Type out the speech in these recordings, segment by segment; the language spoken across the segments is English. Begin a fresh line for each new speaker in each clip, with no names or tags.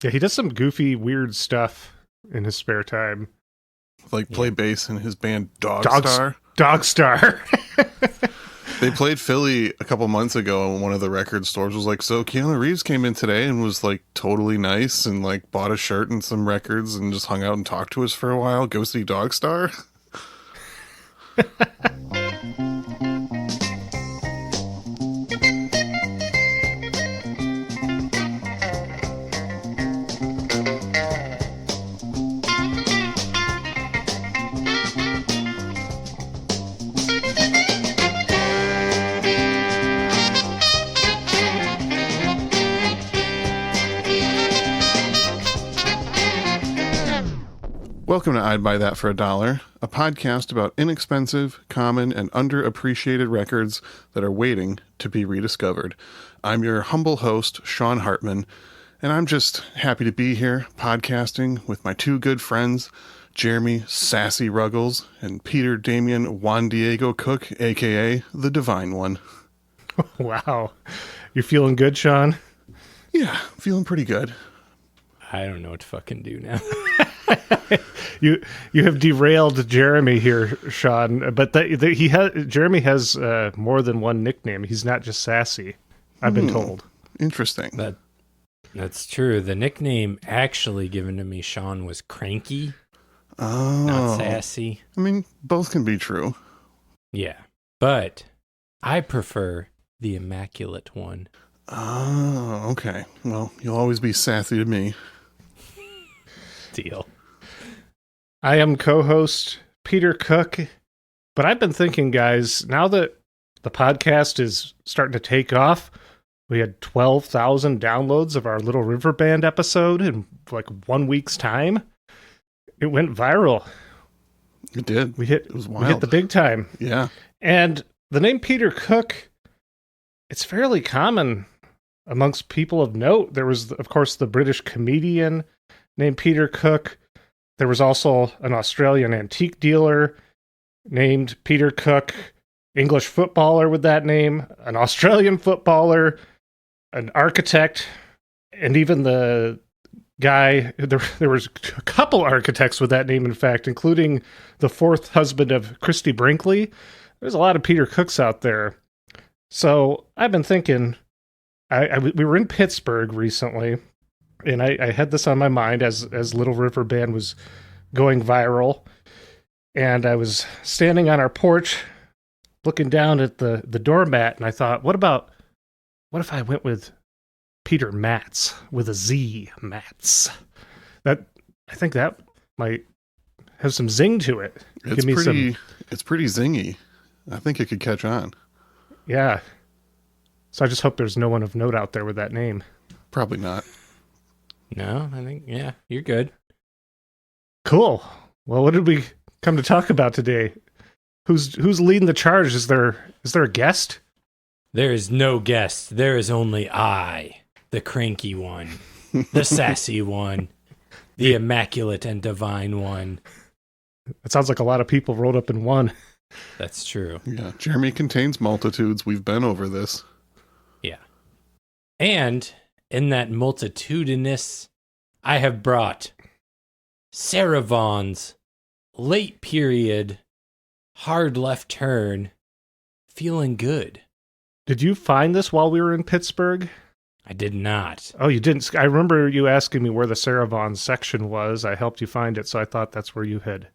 Yeah, he does some goofy, weird stuff in his spare time.
Like play bass in his band
Dogstar.
They played Philly a couple months ago, and one of the record stores was like, so Keanu Reeves came in today and was like totally nice and like bought a shirt and some records and just hung out and talked to us for a while. Go see Dogstar. Welcome to I'd Buy That for $1, a podcast about inexpensive, common, and underappreciated records that are waiting to be rediscovered. I'm your humble host, Sean Hartman, and I'm just happy to be here podcasting with my two good friends, Jeremy Sassy Ruggles and Peter Damian Juan Diego Cook, a.k.a. the Divine One.
Wow. You feeling good, Sean?
Yeah, feeling pretty good.
I don't know what to fucking do now.
You have derailed Jeremy here, Sean. But Jeremy has more than one nickname. He's not just Sassy. I've been told.
Interesting.
That's true. The nickname actually given to me, Sean, was Cranky, not Sassy.
I mean, both can be true.
Yeah, but I prefer the Immaculate One.
Oh, okay. Well, you'll always be sassy to me.
Deal.
I am co-host Peter Cook, but I've been thinking, guys, now that the podcast is starting to take off, we had 12,000 downloads of our Little River Band episode in like 1 week's time. It went viral.
It did. It was wild.
We hit the big time.
Yeah.
And the name Peter Cook, it's fairly common amongst people of note. There was, of course, the British comedian named Peter Cook. There was also an Australian antique dealer named Peter Cook, English footballer with that name, an Australian footballer, an architect, and even the guy, there was a couple architects with that name, in fact, including the fourth husband of Christy Brinkley. There's a lot of Peter Cooks out there. So I've been thinking, we were in Pittsburgh recently, and I had this on my mind as Little River Band was going viral. And I was standing on our porch looking down at the doormat, and I thought, what if I went with Peter Matz with a Z, Matz? I think that might have some zing to it.
It's pretty zingy. I think it could catch on.
Yeah. So I just hope there's no one of note out there with that name.
Probably not.
No, I think, yeah, you're good.
Cool. Well, what did we come to talk about today? Who's leading the charge? Is there a guest?
There is no guest. There is only I, the Cranky One, the Sassy One, the Immaculate and Divine One.
It sounds like a lot of people rolled up in one.
That's true.
Yeah, Jeremy contains multitudes. We've been over this.
Yeah. And in that multitudinous, I have brought Sarah Vaughan's late period, hard left turn, Feelin Good.
Did you find this while we were in Pittsburgh?
I did not.
Oh, you didn't? I remember you asking me where the Sarah Vaughan section was. I helped you find it, so I thought that's where you had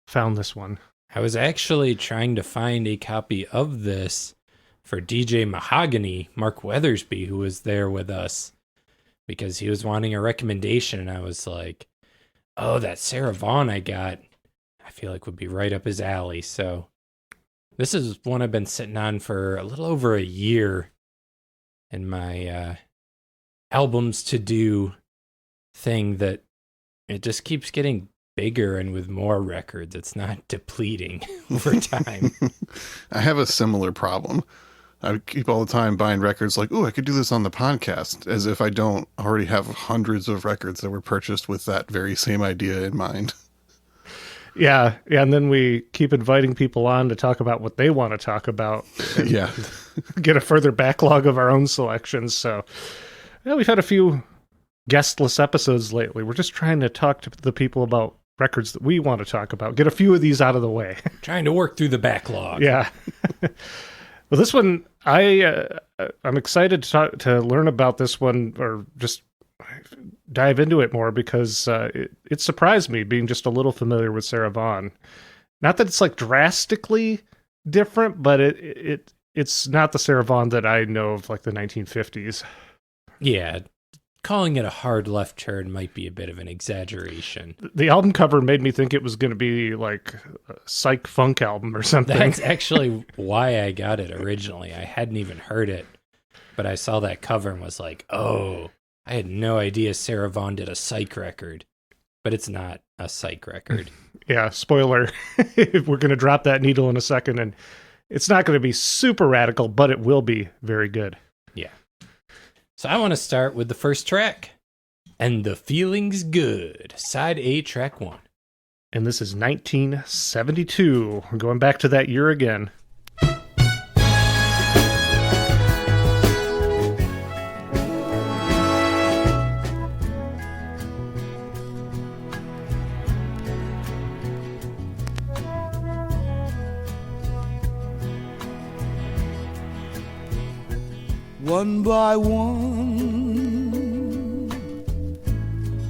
found this one.
I was actually trying to find a copy of this for DJ Mahogany, Mark Weathersby, who was there with us, because he was wanting a recommendation, and I was like, oh, that Sarah Vaughan I got, I feel like would be right up his alley. So this is one I've been sitting on for a little over a year in my albums to do thing that it just keeps getting bigger, and with more records, it's not depleting over time.
I have a similar problem. I keep all the time buying records like, oh, I could do this on the podcast, as if I don't already have hundreds of records that were purchased with that very same idea in mind.
Yeah, and then we keep inviting people on to talk about what they want to talk about.
Yeah.
Get a further backlog of our own selections. So yeah, we've had a few guestless episodes lately. We're just trying to talk to the people about records that we want to talk about. Get a few of these out of the way.
Trying to work through the backlog.
Yeah. Well, this one, I'm excited to learn about this one, or just dive into it more, because it surprised me, being just a little familiar with Sarah Vaughan. Not that it's like drastically different, but it's not the Sarah Vaughan that I know of, like the 1950s.
Yeah, calling it a hard left turn might be a bit of an exaggeration.
The album cover made me think it was going to be like a psych funk album or something.
That's actually why I got it originally. I hadn't even heard it, but I saw that cover and was like, oh, I had no idea Sarah Vaughan did a psych record. But it's not a psych record.
Yeah, spoiler. We're going to drop that needle in a second, and it's not going to be super radical, but it will be very good.
Yeah. So I want to start with the first track, And the Feeling's Good, side A, track 1.
And this is 1972. We're going back to that year again.
One by one,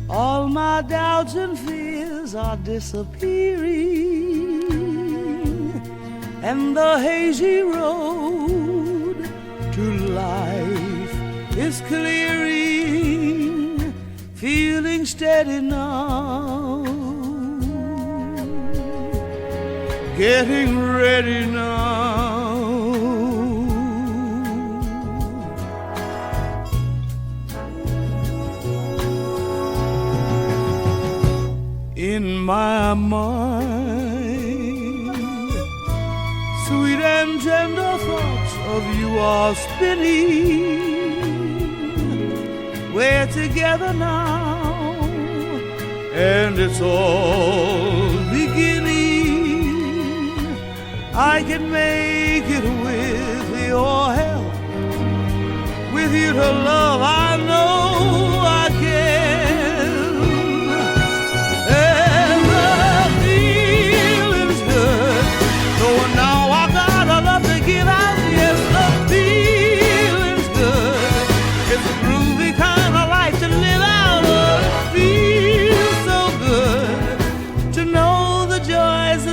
all my doubts and fears are disappearing, and the hazy road to life is clearing, feeling steady now, getting ready now. In my mind, sweet and tender thoughts of you are spinning. We're together now, and it's all beginning. I can make it with your help, with you to love, I know I can.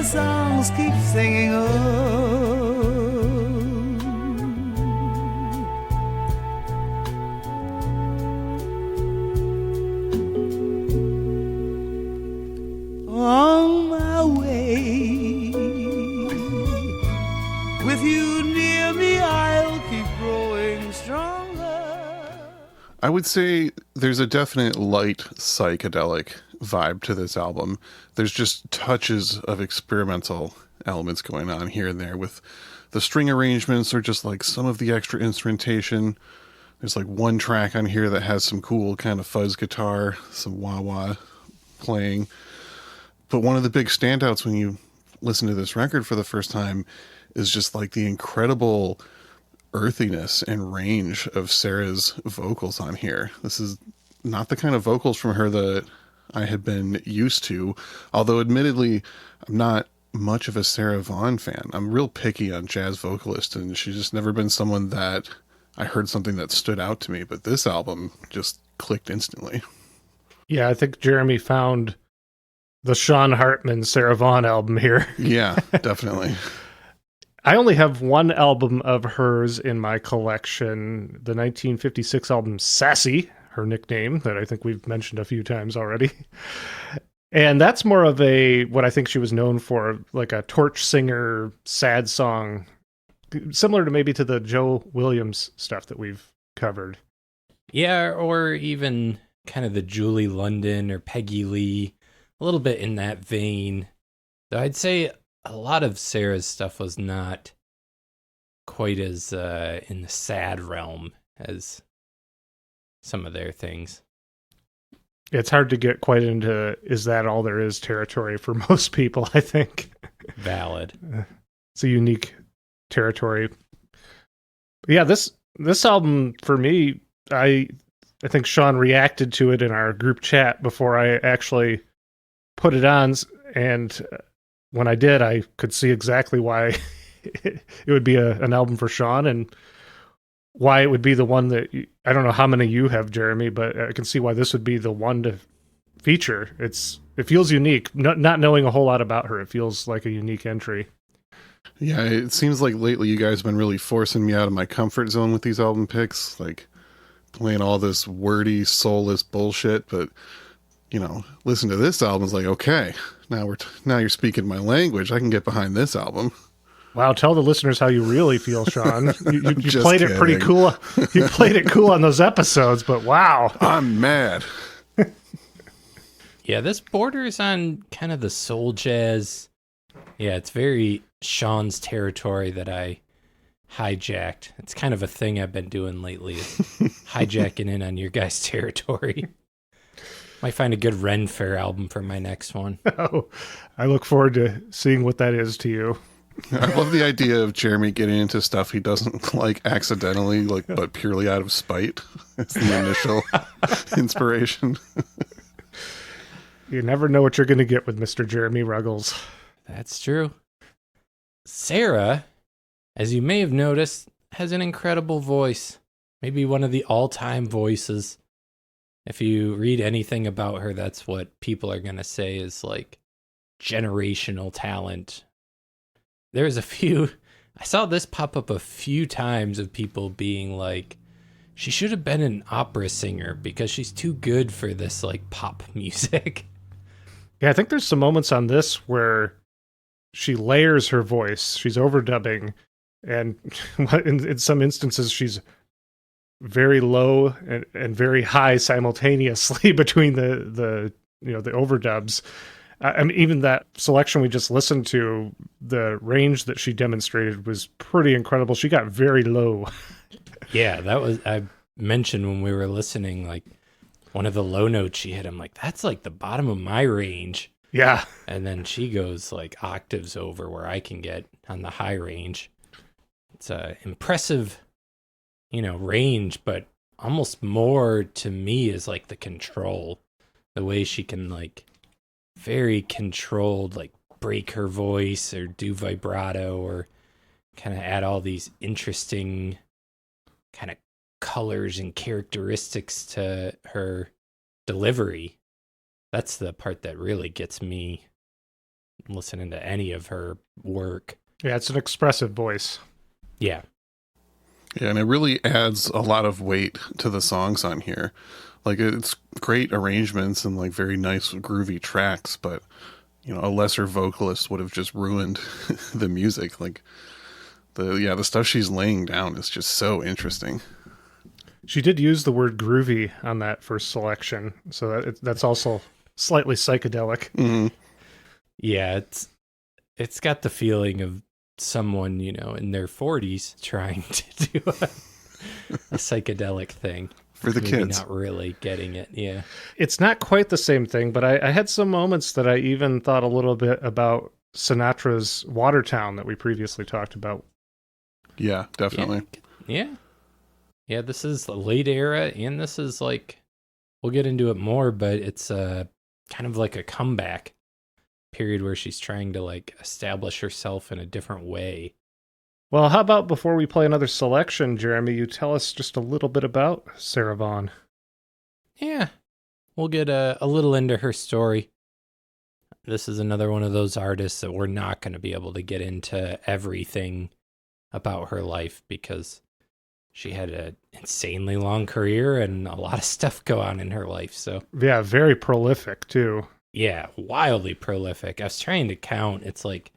Songs keep singing on my way. With you near me, I'll keep growing stronger.
I would say there's a definite light psychedelic vibe to this album. There's just touches of experimental elements going on here and there with the string arrangements, or just like some of the extra instrumentation. There's like one track on here that has some cool kind of fuzz guitar, some wah-wah playing. But one of the big standouts when you listen to this record for the first time is just like the incredible earthiness and range of Sarah's vocals on here. This is not the kind of vocals from her that I had been used to, although admittedly I'm not much of a Sarah Vaughan fan. I'm real picky on jazz vocalists, and she's just never been someone that I heard something that stood out to me, but this album just clicked instantly.
Yeah, I think Jeremy found the Sean Hartman Sarah Vaughan album here.
Yeah, definitely.
I only have one album of hers in my collection, the 1956 album Sassy, her nickname that I think we've mentioned a few times already. And that's more of what I think she was known for, like a torch singer, sad song, similar to maybe to the Joe Williams stuff that we've covered.
Yeah, or even kind of the Julie London or Peggy Lee, a little bit in that vein. Though I'd say a lot of Sarah's stuff was not quite as in the sad realm as some of their things.
It's hard to get quite into is that all there is territory for most people, I think.
Valid.
It's a unique territory. Yeah, this album for me, I I think Sean reacted to it in our group chat before I actually put it on, and when I did, I could see exactly why it would be an album for Sean, and why it would be the one that I don't know how many you have, Jeremy, but I can see why this would be the one to feature. It feels unique. Not knowing a whole lot about her, it feels like a unique entry.
Yeah, it seems like lately you guys have been really forcing me out of my comfort zone with these album picks, like playing all this wordy, soulless bullshit. But listen to this album, it's like, okay, now you're speaking my language. I can get behind this album.
Wow, tell the listeners how you really feel, Sean. You played
kidding.
it pretty cool. You played it cool on those episodes, but wow.
I'm mad.
Yeah, this borders on kind of the soul jazz. Yeah, it's very Sean's territory that I hijacked. It's kind of a thing I've been doing lately, is hijacking in on your guys' territory. Might find a good Ren Fair album for my next one.
Oh, I look forward to seeing what that is to you.
I love the idea of Jeremy getting into stuff he doesn't like accidentally, but purely out of spite. It's the initial inspiration.
You never know what you're going to get with Mr. Jeremy Ruggles.
That's true. Sarah, as you may have noticed, has an incredible voice. Maybe one of the all-time voices. If you read anything about her, that's what people are going to say is like generational talent. There's I saw this pop up a few times of people being like, she should have been an opera singer because she's too good for this like pop music.
Yeah, I think there's some moments on this where she layers her voice. She's overdubbing, and in some instances she's very low and very high simultaneously between the overdubs. I mean, even that selection we just listened to, the range that she demonstrated was pretty incredible. She got very low.
Yeah, I mentioned when we were listening, like one of the low notes she hit, I'm like, that's like the bottom of my range.
Yeah.
And then she goes like octaves over where I can get on the high range. It's a impressive, range, but almost more to me is like the control, the way she can like very controlled, like break her voice or do vibrato or kind of add all these interesting kind of colors and characteristics to her delivery. That's the part that really gets me listening to any of her work.
Yeah, it's an expressive voice.
Yeah.
Yeah, and it really adds a lot of weight to the songs on here. Like, it's great arrangements and like very nice groovy tracks, but a lesser vocalist would have just ruined the music. Like the stuff she's laying down is just so interesting.
She did use the word groovy on that first selection, so that's also slightly psychedelic.
Mm-hmm.
Yeah, it's got the feeling of someone, in their 40s trying to do a psychedelic thing.
For the
Maybe
kids.
Not really getting it, yeah.
It's not quite the same thing, but I had some moments that I even thought a little bit about Sinatra's Watertown that we previously talked about.
Yeah, definitely.
Yeah. Yeah, this is the late era, and this is like, we'll get into it more, but it's kind of like a comeback period where she's trying to like establish herself in a different way.
Well, how about before we play another selection, Jeremy, you tell us just a little bit about Sarah Vaughan.
Yeah, we'll get a little into her story. This is another one of those artists that we're not going to be able to get into everything about her life because she had an insanely long career and a lot of stuff go on in her life. So
yeah, very prolific too.
Yeah, wildly prolific. I was trying to count. It's like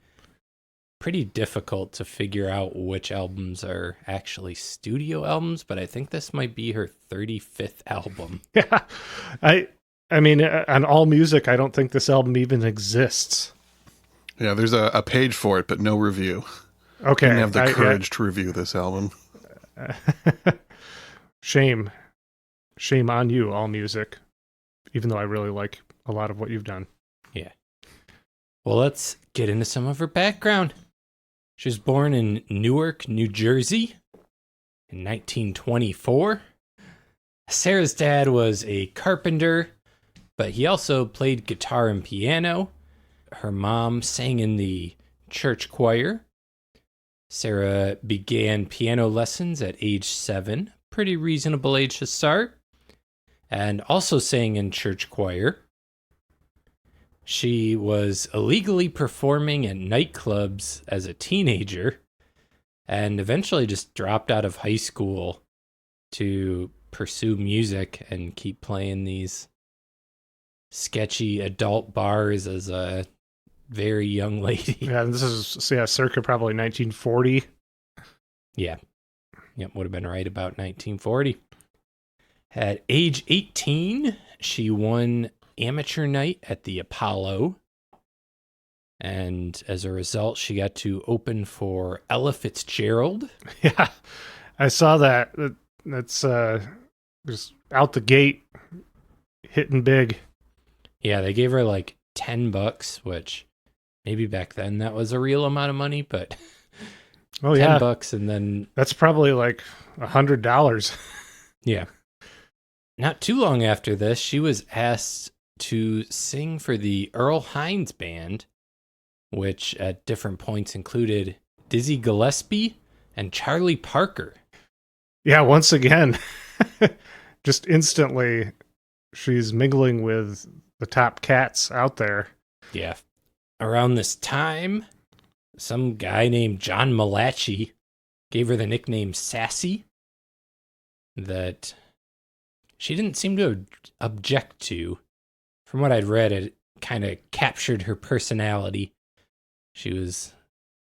pretty difficult to figure out which albums are actually studio albums, but I think this might be her 35th album.
Yeah, I mean, on All Music, I don't think this album even exists.
Yeah, there's a page for it, but no review.
Okay.
Didn't have the courage to review this album.
Shame on you, All Music, even though I really like a lot of what you've done.
Yeah. Well, let's get into some of her background. She was born in Newark, New Jersey in 1924. Sarah's dad was a carpenter, but he also played guitar and piano. Her mom sang in the church choir. Sarah began piano lessons at age 7, pretty reasonable age to start, and also sang in church choir. She was illegally performing at nightclubs as a teenager and eventually just dropped out of high school to pursue music and keep playing these sketchy adult bars as a very young lady.
Yeah, this is circa probably 1940.
Yeah. Yep, would have been right about 1940. At age 18, she won amateur night at the Apollo. And as a result, she got to open for Ella Fitzgerald.
Yeah, I saw that. That's just out the gate, hitting big.
Yeah, they gave her like $10, which maybe back then that was a real amount of money, but
Oh yeah,
$10 and then
that's probably like $100.
yeah. Not too long after this, she was asked to sing for the Earl Hines Band, which at different points included Dizzy Gillespie and Charlie Parker.
Yeah, once again, just instantly, she's mingling with the top cats out there.
Yeah. Around this time, some guy named John Malachi gave her the nickname Sassy that she didn't seem to object to. From what I'd read, it kind of captured her personality. She was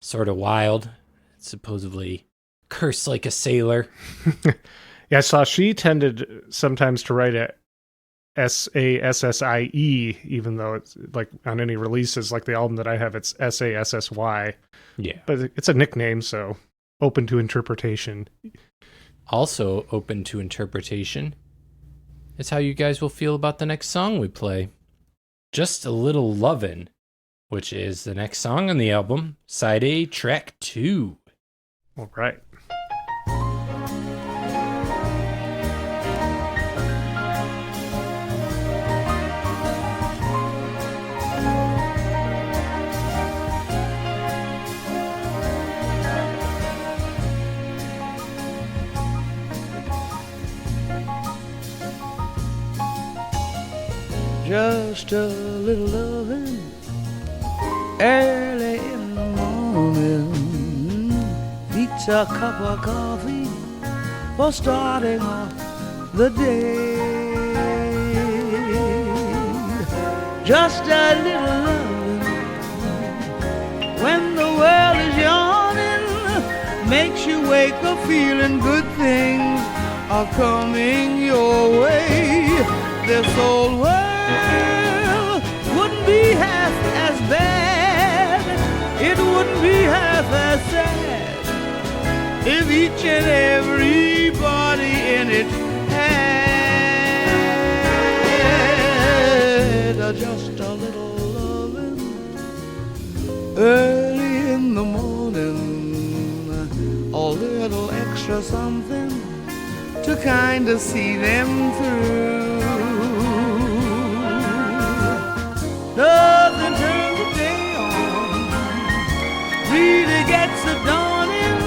sort of wild, supposedly cursed like a sailor.
Yeah, I saw she tended sometimes to write it Sassie, even though it's like on any releases, like the album that I have, it's Sassy.
Yeah.
But it's a nickname, so open to interpretation.
Also open to interpretation is how you guys will feel about the next song we play. Just a Little Lovin', which is the next song on the album, Side A, Track 2.
All right.
Just a little loving early in the morning beats a cup of coffee for starting off the day. Just a little loving when the world is yawning makes you wake up feeling good things are coming your way. This old world wouldn't be half as bad, it wouldn't be half as sad if each and everybody in it had just a little loving early in the morning, a little extra something to kind of see them through. Nothing turns the day on, really gets it dawning,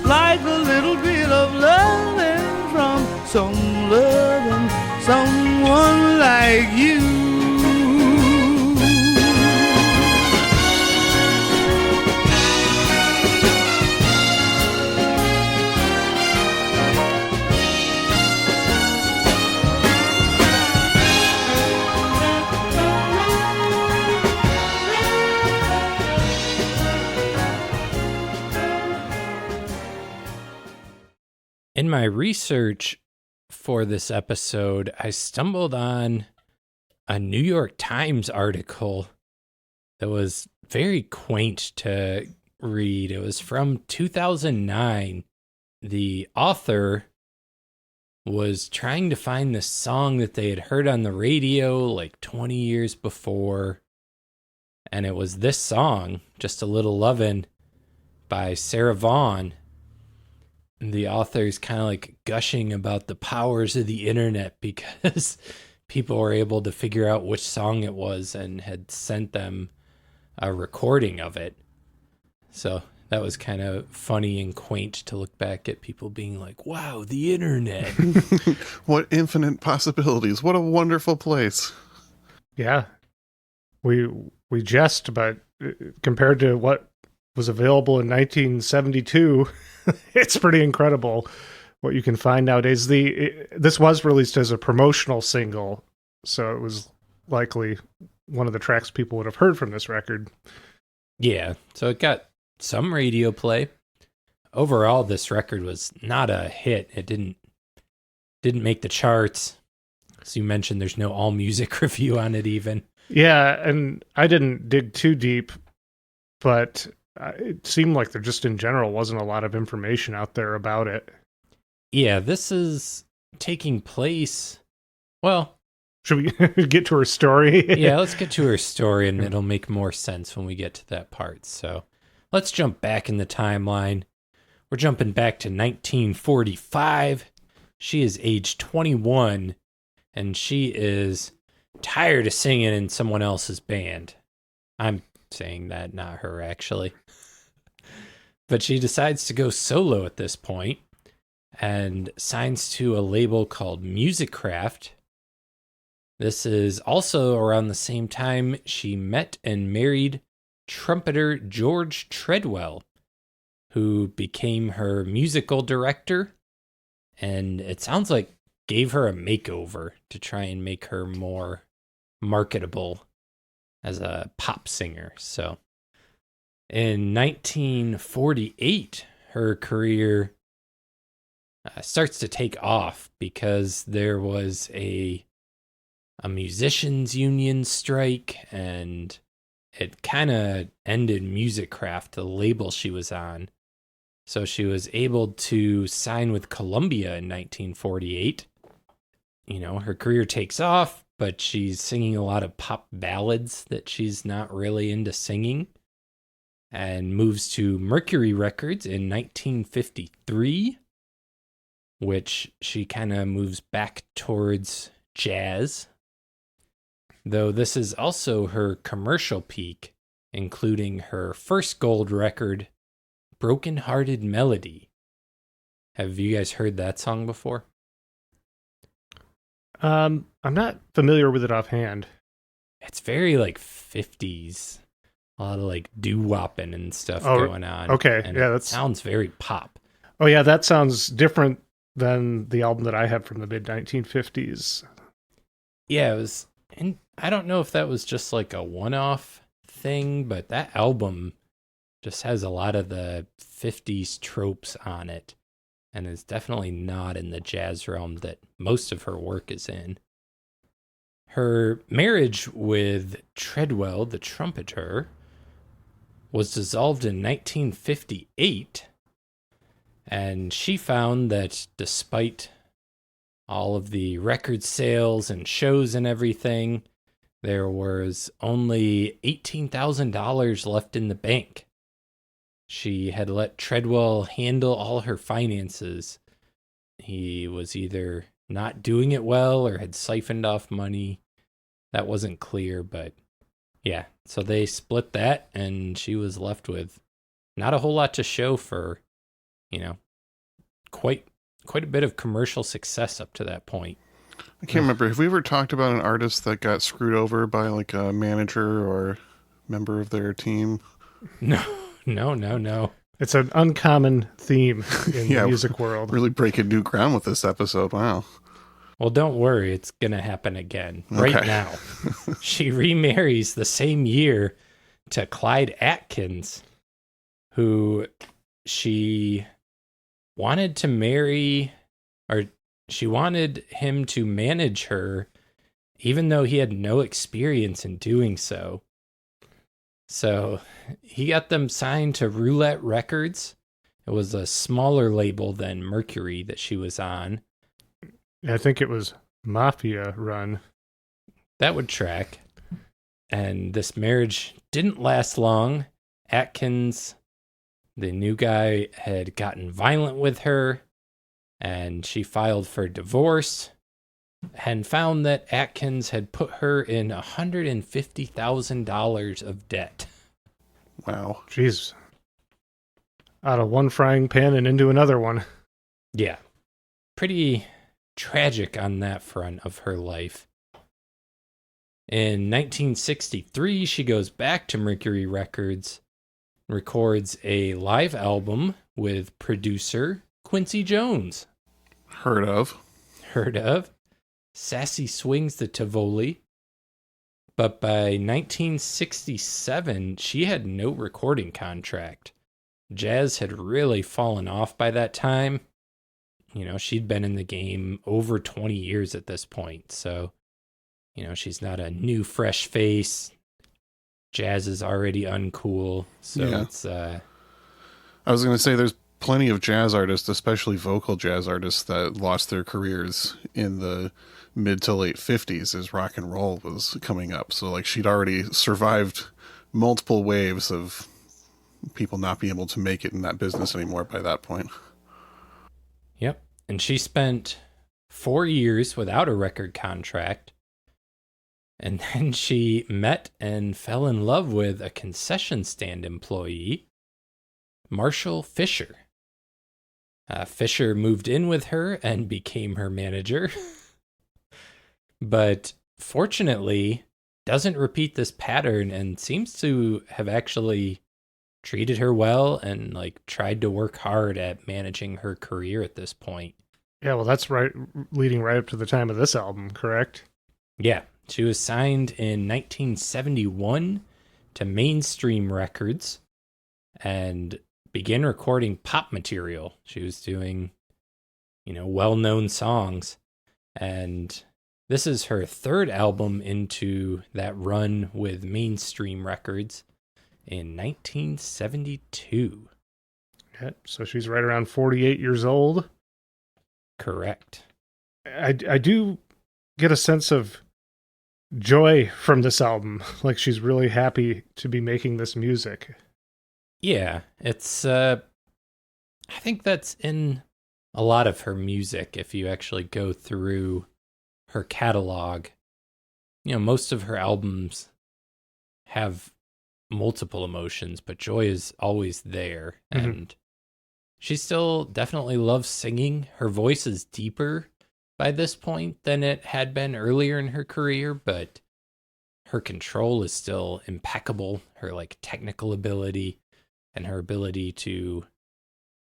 like a little bit of loving from some loving someone like you.
In my research for this episode, I stumbled on a New York Times article that was very quaint to read. It was from 2009. The author was trying to find the song that they had heard on the radio like 20 years before. And it was this song, Just a Little Lovin', by Sarah Vaughan. the author's kind of like gushing about the powers of the internet because people were able to figure out which song it was and had sent them a recording of it. So that was kind of funny and quaint to look back at people being like, wow, the internet.
What infinite possibilities. What a wonderful place.
Yeah. We jest, but compared to what was available in 1972, it's pretty incredible what you can find nowadays. This was released as a promotional single, so it was likely one of the tracks people would have heard from this record.
Yeah, so it got some radio play. Overall, this record was not a hit. It didn't make the charts. As you mentioned, there's no all music review on it even.
Yeah, and I didn't dig too deep, but it seemed like there just in general wasn't a lot of information out there about it.
Yeah, this is taking place. Well,
should we get to her story?
Yeah, let's get to her story, and it'll make more sense when we get to that part. So let's jump back in the timeline. We're jumping back to 1945. She is age 21, and she is tired of singing in someone else's band. I'm saying that, not her, actually. But she decides to go solo at this point and signs to a label called Musicraft. This is also around the same time she met and married trumpeter George Treadwell, who became her musical director, and it sounds like gave her a makeover to try and make her more marketable as a pop singer. So in 1948, her career starts to take off because there was a musicians union strike, and it kind of ended Musicraft, the label she was on. So she was able to sign with Columbia in 1948. You know, her career takes off, but she's singing a lot of pop ballads that she's not really into singing, and moves to Mercury Records in 1953, which she kind of moves back towards jazz. Though this is also her commercial peak, including her first gold record, Broken Hearted Melody. Have you guys heard that song before?
I'm not familiar with it offhand.
It's very like 50s. A lot of like doo-wopping and stuff going on.
Okay,
and
yeah,
that sounds very pop.
Oh yeah, that sounds different than the album that I had from the mid-1950s.
Yeah, it was, and I don't know if that was just like a one-off thing, but that album just has a lot of the 50s tropes on it, and is definitely not in the jazz realm that most of her work is in. Her marriage with Treadwell, the trumpeter, was dissolved in 1958, and she found that despite all of the record sales and shows and everything, there was only $18,000 left in the bank. She had let Treadwell handle all her finances. He was either not doing it well or had siphoned off money. That wasn't clear, but yeah. So they split that, and she was left with not a whole lot to show for, you know, quite a bit of commercial success up to that point.
I can't remember. Have we ever talked about an artist that got screwed over by like a manager or member of their team?
No.
It's an uncommon theme in the music world.
Really breaking new ground with this episode. Wow.
Well, don't worry. It's going to happen again right now. She remarries the same year to Clyde Atkins, who she wanted to marry, or she wanted him to manage her, even though he had no experience in doing so. So he got them signed to Roulette Records. It was a smaller label than Mercury that she was on.
I think it was Mafia Run.
That would track. And this marriage didn't last long. Atkins The new guy had gotten violent with her, and she filed for divorce and found that Atkins had put her in $150,000 of debt.
Wow.
Jeez. Out of one frying pan and into another one.
Yeah. Pretty tragic on that front of her life. In 1963, she goes back to Mercury Records, records a live album with producer Quincy Jones.
Heard of.
Sassy swings the Tivoli. But by 1967, she had no recording contract. Jazz had really fallen off by that time. You know, she'd been in the game over 20 years at this point. So, you know, she's not a new, fresh face. Jazz is already uncool. So it's...
I was going to say there's plenty of jazz artists, especially vocal jazz artists, that lost their careers in the mid to late 50s as rock and roll was coming up. So, like, she'd already survived multiple waves of people not being able to make it in that business anymore by that point.
Yep. And she spent 4 years without a record contract. And then she met and fell in love with a concession stand employee, Marshall Fisher. Fisher moved in with her and became her manager. But fortunately, doesn't repeat this pattern and seems to have actually treated her well and like tried to work hard at managing her career at this point.
Yeah, well, that's right, leading right up to the time of this album, correct?
Yeah, she was signed in 1971 to Mainstream Records and began recording pop material. She was doing, you know, well-known songs. And this is her third album into that run with Mainstream Records in 1972.
Yeah, so she's right around 48 years old.
Correct.
I do get a sense of joy from this album. Like, she's really happy to be making this music.
Yeah, it's, I think that's in a lot of her music. If you actually go through her catalog, you know, most of her albums have multiple emotions, but joy is always there.
Mm-hmm.
And she still definitely loves singing. Her voice is deeper by this point than it had been earlier in her career, but her control is still impeccable. Her like technical ability and her ability to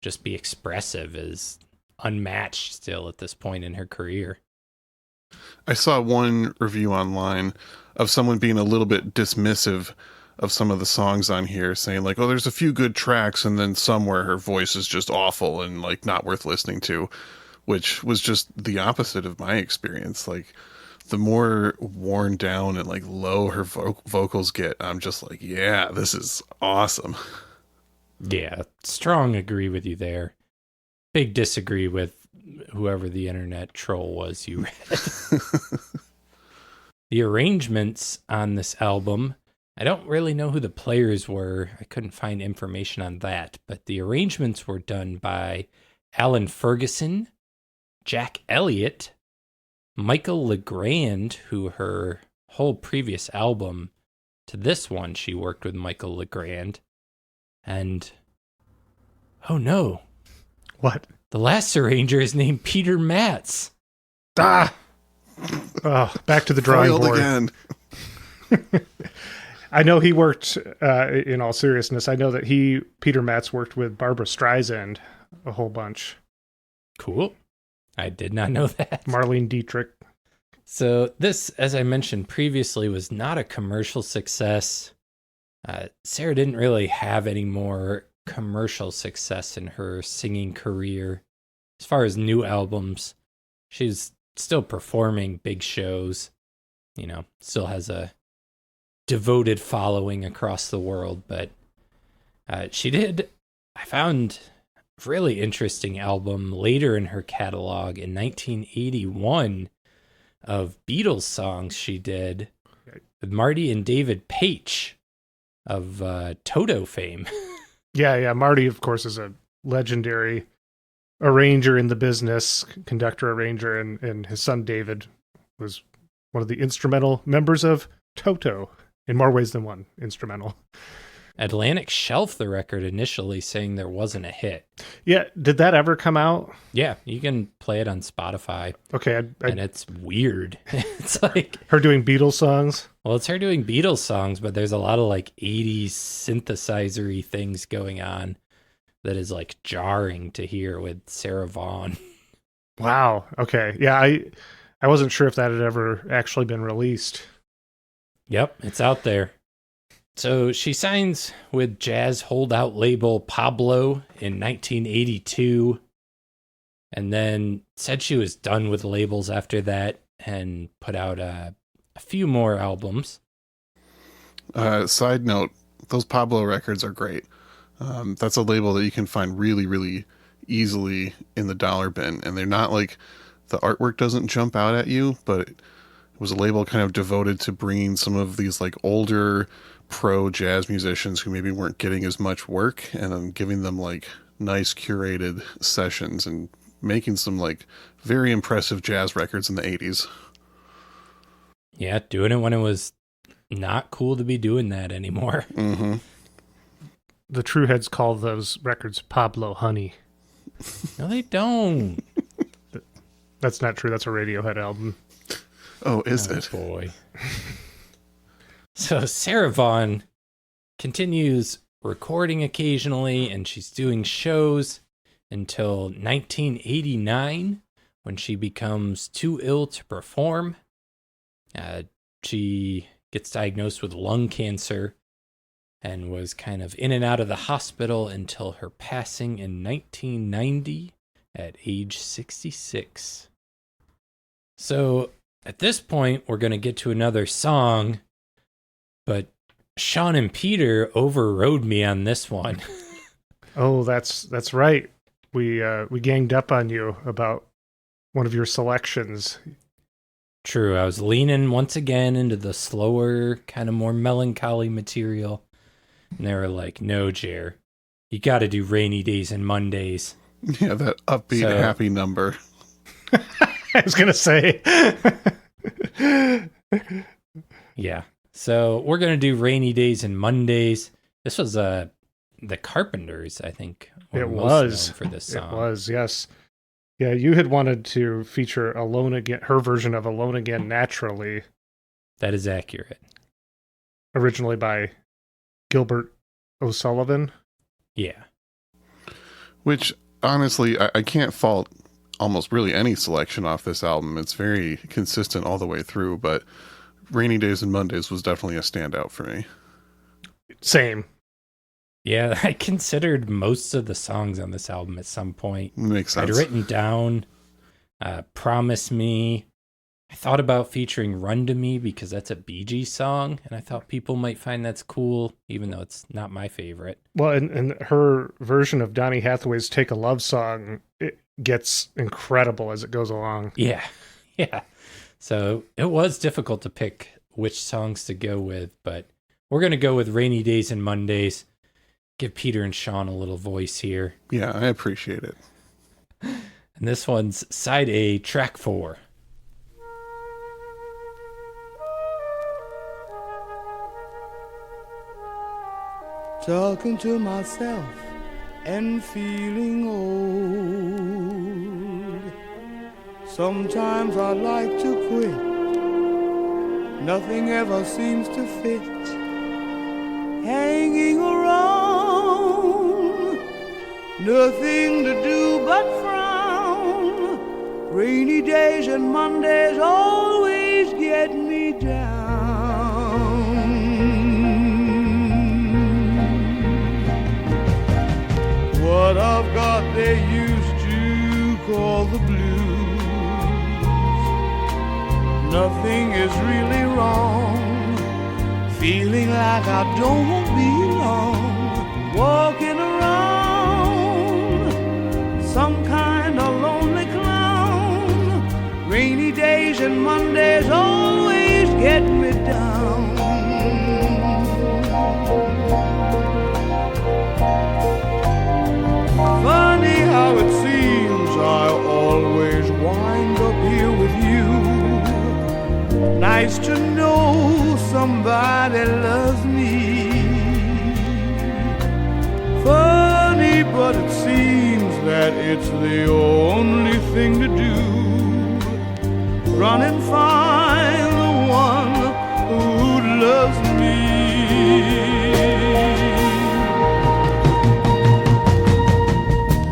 just be expressive is unmatched still at this point in her career.
I saw one review online of someone being a little bit dismissive of some of the songs on here, saying like, oh, there's a few good tracks and then some where her voice is just awful and like not worth listening to, which was just the opposite of my experience. Like, the more worn down and like low her vocals get, I'm just like, yeah, this is awesome.
Yeah, strong agree with you there. Big disagree with whoever the internet troll was you read. The arrangements on this album, I don't really know who the players were. I couldn't find information on that, but the arrangements were done by Alan Ferguson, Jack Elliott, Michael LeGrand, who her whole previous album to this one, she worked with Michael LeGrand. And, oh no.
What?
The last arranger is named Peter Matz.
Ah! Oh, back to the drawing
Foiled
board.
again.
I know he worked, in all seriousness, I know that Peter Matz worked with Barbra Streisand a whole bunch.
Cool. I did not know that.
Marlene Dietrich.
So this, as I mentioned previously, was not a commercial success. Sarah didn't really have any more commercial success in her singing career. As far as new albums, she's still performing big shows, you know, still has a devoted following across the world, but she did, I found a really interesting album later in her catalog in 1981 of Beatles songs she did with Marty and David Paich of Toto fame.
Yeah. Marty, of course, is a legendary arranger in the business, conductor, arranger, and his son David was one of the instrumental members of Toto in more ways than one. Instrumental.
Atlantic shelved the record initially, saying there wasn't a hit.
Yeah, did that ever come out?
Yeah, you can play it on Spotify.
Okay,
and it's weird. It's like
her doing Beatles songs.
Well, it's her doing Beatles songs, but there's a lot of like 80s synthesizer-y things going on that is like jarring to hear with Sarah Vaughan.
Wow. Okay. Yeah, I wasn't sure if that had ever actually been released.
Yep, it's out there. So she signs with jazz holdout label Pablo in 1982, and then said she was done with labels after that and put out a few more albums.
Side note, those Pablo records are great. That's a label that you can find really, really easily in the dollar bin, and they're not like, the artwork doesn't jump out at you, but it was a label kind of devoted to bringing some of these like older pro jazz musicians who maybe weren't getting as much work, and then giving them like nice curated sessions and making some like very impressive jazz records in the 80s.
Yeah, doing it when it was not cool to be doing that anymore.
Mm-hmm.
The true heads call those records Pablo Honey.
No, they don't.
That's not true. That's a Radiohead album.
Oh, is it?
Boy. So Sarah Vaughan continues recording occasionally, and she's doing shows until 1989, when she becomes too ill to perform. She gets diagnosed with lung cancer and was kind of in and out of the hospital until her passing in 1990 at age 66. So at this point, we're going to get to another song, but Sean and Peter overrode me on this one.
Oh, that's right. We ganged up on you about one of your selections.
True, I was leaning once again into the slower, kind of more melancholy material. And they were like, no, Jer, you got to do Rainy Days and Mondays.
Yeah, that upbeat, happy number.
I was going to say.
Yeah. So we're going to do Rainy Days and Mondays. This was the Carpenters, I think.
It was.
For this song.
It was, yes. Yeah, you had wanted to feature Alone Again, her version of Alone Again Naturally.
That is accurate.
Originally by Gilbert O'Sullivan.
Yeah.
Which, honestly, I can't fault almost really any selection off this album. It's very consistent all the way through, but Rainy Days and Mondays was definitely a standout for me.
Same.
Yeah, I considered most of the songs on this album at some point.
Makes sense.
I'd written down Promise Me. I thought about featuring Run to Me because that's a Bee Gees song, and I thought people might find that's cool, even though it's not my favorite.
Well, and her version of Donny Hathaway's Take a Love Song, it gets incredible as it goes along.
Yeah. So it was difficult to pick which songs to go with, but we're going to go with Rainy Days and Mondays. Give Peter and Sean a little voice here.
Yeah, I appreciate it.
And this one's side A, track 4.
Talking to myself and feeling old. Sometimes I like to quit. Nothing ever seems to fit. Hanging around, nothing to do but frown. Rainy days and Mondays always get me down. What I've got they used to call the blues. Nothing is really wrong. Feeling like I don't belong. Walking around, some kind of lonely clown. Rainy days and Mondays always get me down. somebody loves me. Funny, but it seems that it's the only thing to do. Run and find the one who loves me.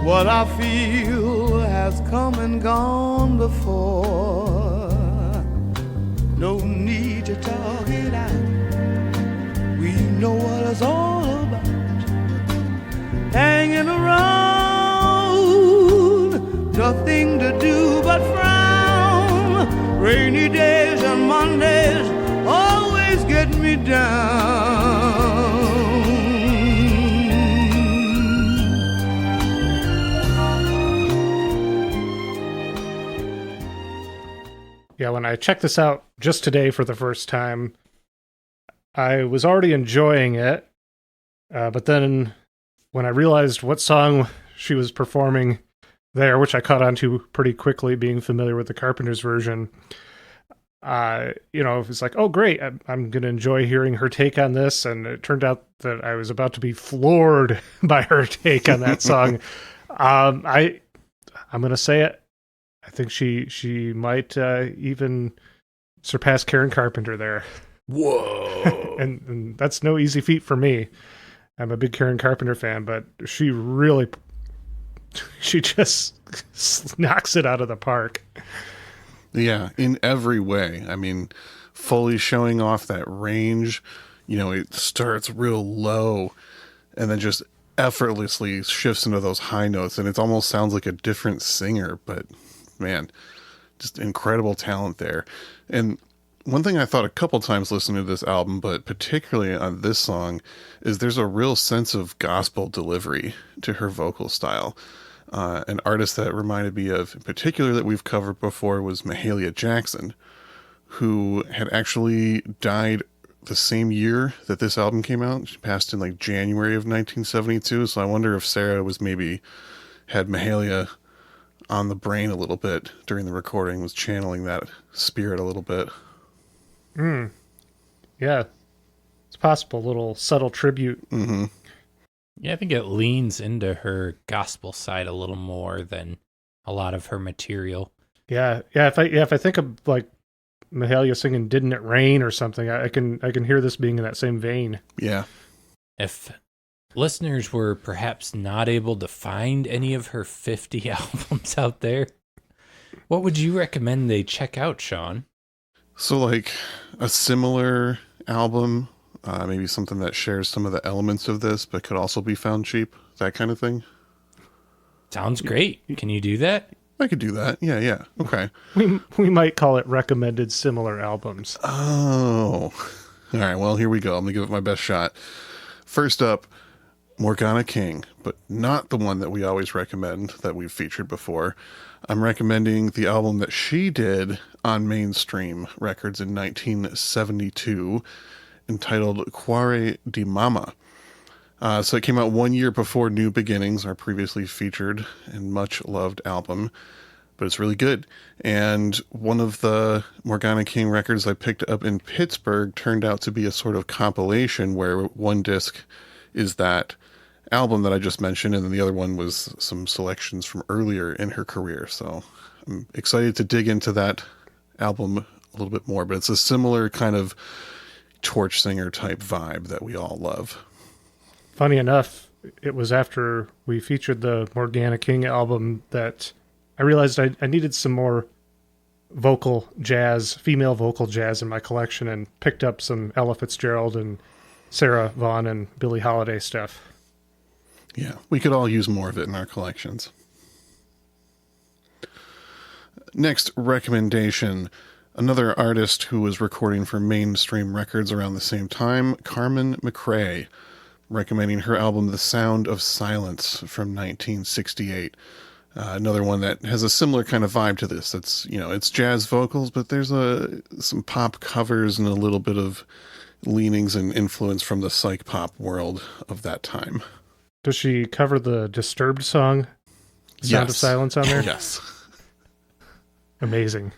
What I feel has come and gone before. No need to talk it out. We know what it's all about. Hanging around, nothing to do but frown. Rainy days and Mondays always get me down.
Yeah, when I checked this out just today for the first time, I was already enjoying it, but then when I realized what song she was performing there, which I caught on to pretty quickly, being familiar with the Carpenters version, it's like, oh, great, I'm going to enjoy hearing her take on this, and it turned out that I was about to be floored by her take on that song. I'm going to say it. I think she might even surpass Karen Carpenter there.
Whoa.
and that's no easy feat for me. I'm a big Karen Carpenter fan, but she just knocks it out of the park.
Yeah, in every way. I mean, fully showing off that range. It starts real low and then just effortlessly shifts into those high notes, and it almost sounds like a different singer, but man, just incredible talent there. And one thing I thought a couple times listening to this album, but particularly on this song, is there's a real sense of gospel delivery to her vocal style. An artist that reminded me of, in particular, that we've covered before was Mahalia Jackson, who had actually died the same year that this album came out. She passed in January of 1972. So I wonder if Sarah had Mahalia on the brain a little bit during the recording, was channeling that spirit a little bit.
Yeah, it's possible. A little subtle tribute.
Mm-hmm.
Yeah, I think it leans into her gospel side a little more than a lot of her material.
Yeah. If I think of Mahalia singing "Didn't It Rain" or something, I can hear this being in that same vein.
Yeah.
If listeners were perhaps not able to find any of her 50 albums out there, what would you recommend they check out, Sean?
So a similar album, maybe something that shares some of the elements of this, but could also be found cheap, that kind of thing.
Sounds great. Can you do that?
I could do that. Yeah. Okay.
We might call it recommended similar albums.
Oh. All right, well, here we go. I'm going to give it my best shot. First up, Morgana King, but not the one that we always recommend that we've featured before. I'm recommending the album that she did on Mainstream Records in 1972, entitled Cuore di Mama. So it came out 1 year before New Beginnings, our previously featured and much loved album, but it's really good. And one of the Morgana King records I picked up in Pittsburgh turned out to be a sort of compilation where one disc is that album that I just mentioned, and then the other one was some selections from earlier in her career. So I'm excited to dig into that album a little bit more, but it's a similar kind of torch singer type vibe that we all love.
Funny enough, it was after we featured the Morgana King album that I realized I needed some more female vocal jazz in my collection, and picked up some Ella Fitzgerald and Sarah Vaughan and Billie Holiday stuff.
Yeah, we could all use more of it in our collections. Next recommendation, another artist who was recording for Mainstream Records around the same time, Carmen McRae, recommending her album The Sound of Silence from 1968. Another one that has a similar kind of vibe to this. It's jazz vocals, but there's some pop covers and a little bit of leanings and influence from the psych pop world of that time.
Does she cover the Disturbed song, Sound of Silence, on there?
Yes.
Amazing.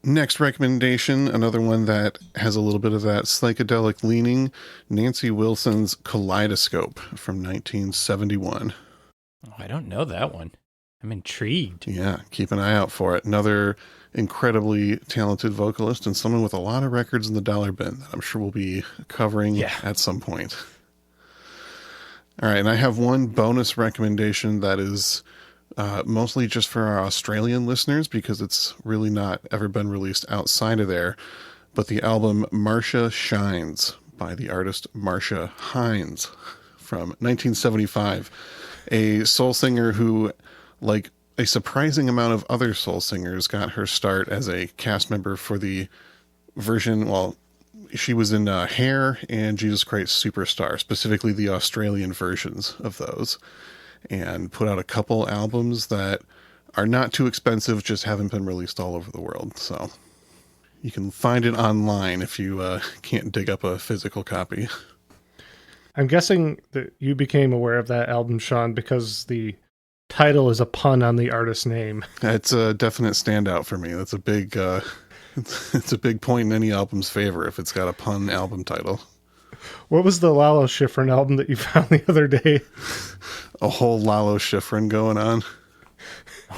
Next recommendation, another one that has a little bit of that psychedelic leaning, Nancy Wilson's Kaleidoscope from 1971.
Oh, I don't know that one. I'm intrigued.
Yeah, keep an eye out for it. Another incredibly talented vocalist and someone with a lot of records in the dollar bin that I'm sure we'll be covering at some point. All right, and I have one bonus recommendation that is mostly just for our Australian listeners because it's really not ever been released outside of there. But the album Marcia Shines by the artist Marcia Hines from 1975. A soul singer who, like a surprising amount of other soul singers, got her start as a cast member for the version, well, she was in Hair and Jesus Christ Superstar, specifically the Australian versions of those, and put out a couple albums that are not too expensive, just haven't been released all over the world. So you can find it online if you can't dig up a physical copy.
I'm guessing that you became aware of that album, Sean, because the title is a pun on the artist's name.
That's a definite standout for me. That's a big, it's a big point in any album's favor if it's got a pun album title.
What was the Lalo Schifrin album that you found the other day?
A whole Lalo Schifrin going on.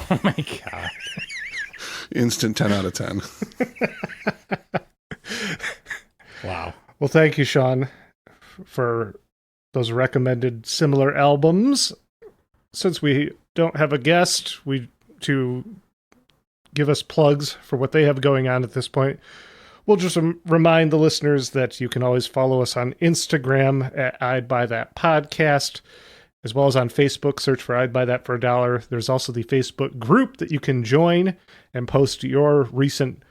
Oh my God.
Instant 10 out of 10.
Wow.
Well, thank you, Sean, for those recommended similar albums. Since we don't have a guest to give us plugs for what they have going on at this point, we'll just remind the listeners that you can always follow us on Instagram at I'd Buy That Podcast, as well as on Facebook. Search for I'd Buy That for $1. There's also the Facebook group that you can join and post your recent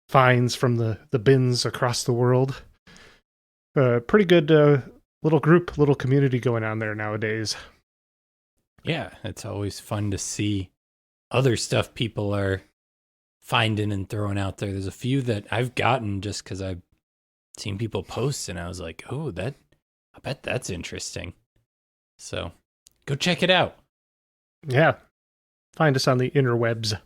finds from the bins across the world. Pretty good little group, little community going on there nowadays.
Yeah, it's always fun to see other stuff people are finding and throwing out there. There's a few that I've gotten just because I've seen people post and I was like, oh, I bet that's interesting. So go check it out.
Yeah. Find us on the interwebs.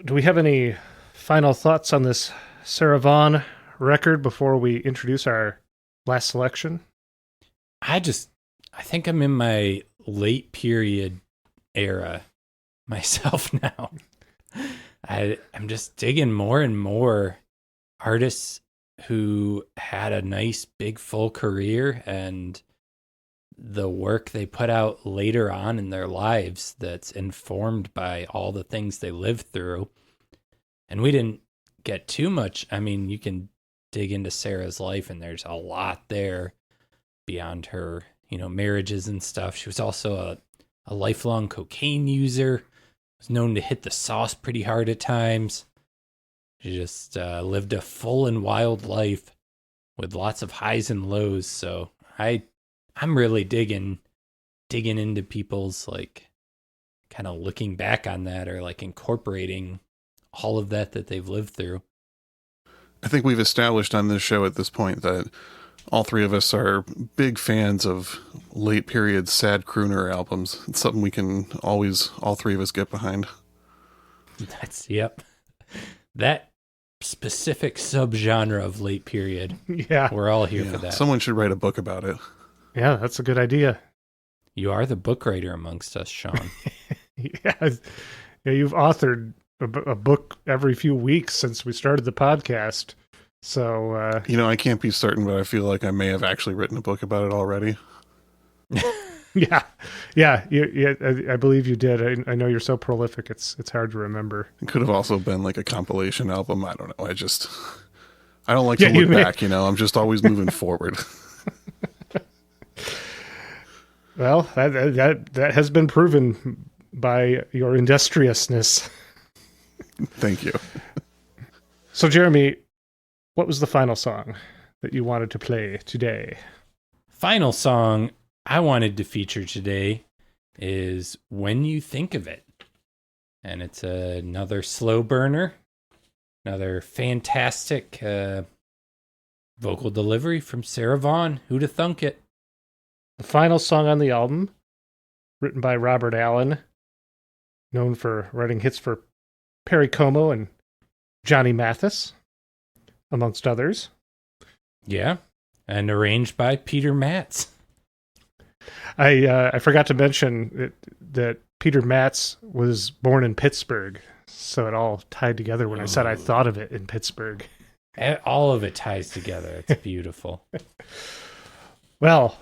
Do we have any final thoughts on this Sarah Vaughan record before we introduce our last selection?
I think I'm in my late period era myself now. I'm just digging more and more artists who had a nice big full career and the work they put out later on in their lives that's informed by all the things they lived through. And we didn't get too much. I mean, you can dig into Sarah's life and there's a lot there beyond her, marriages and stuff. She was also a lifelong cocaine user, was known to hit the sauce pretty hard at times. She just lived a full and wild life with lots of highs and lows. So I'm really digging into people's kind of looking back on that or incorporating all of that they've lived through.
I think we've established on this show at this point that all three of us are big fans of late period sad crooner albums. It's something we can always, all three of us, get behind.
Yep. That specific subgenre of late period.
Yeah.
We're all here for that.
Someone should write a book about it.
Yeah, that's a good idea.
You are the book writer amongst us, Sean.
Yeah, you've authored a book every few weeks since we started the podcast. So,
I can't be certain, but I feel like I may have actually written a book about it already.
Yeah, I believe you did. I know you're so prolific. It's hard to remember.
It could have also been like a compilation album. I don't know. I don't like to look back, I'm just always moving forward.
Well, that has been proven by your industriousness.
Thank you.
So, Jeremy, what was the final song that you wanted to play today?
Final song I wanted to feature today is When You Think of It. And it's another slow burner, another fantastic vocal delivery from Sarah Vaughan. Who'da thunk it?
The final song on the album, written by Robert Allen, known for writing hits for Perry Como and Johnny Mathis, amongst others.
Yeah. And arranged by Peter Matz.
I forgot to mention that Peter Matz was born in Pittsburgh, so it all tied together when I said I thought of it in Pittsburgh.
All of it ties together. It's beautiful.
Well,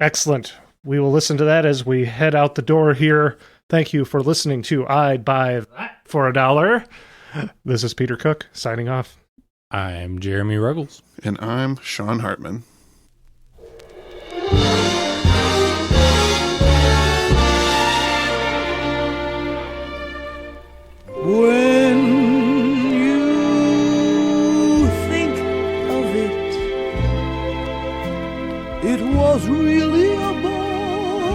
excellent. We will listen to that as we head out the door here. Thank you for listening to I'd Buy That for $1. This is Peter Cook signing off.
I'm Jeremy Ruggles.
And I'm Sean Hartman.
When you think of it, it was really a ball.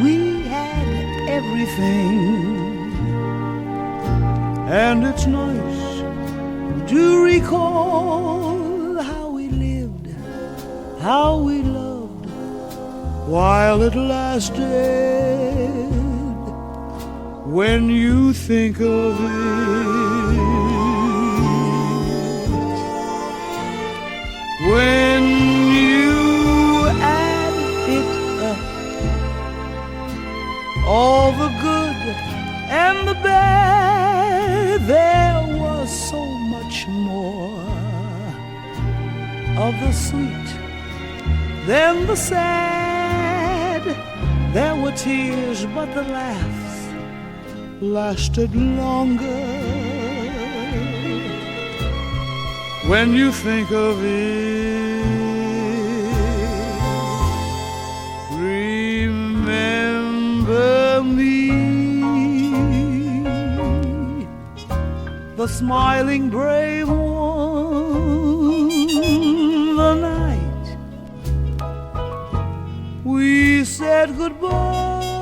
We had everything, and it's nice to recall how we lived, how we loved, while it lasted. When you think of it, when you add it up, all the good and the bad, there was so much more of the sweet than the sad. There were tears, but the laughs lasted longer. When you think of it, remember me, the smiling brave one, the night we said goodbye.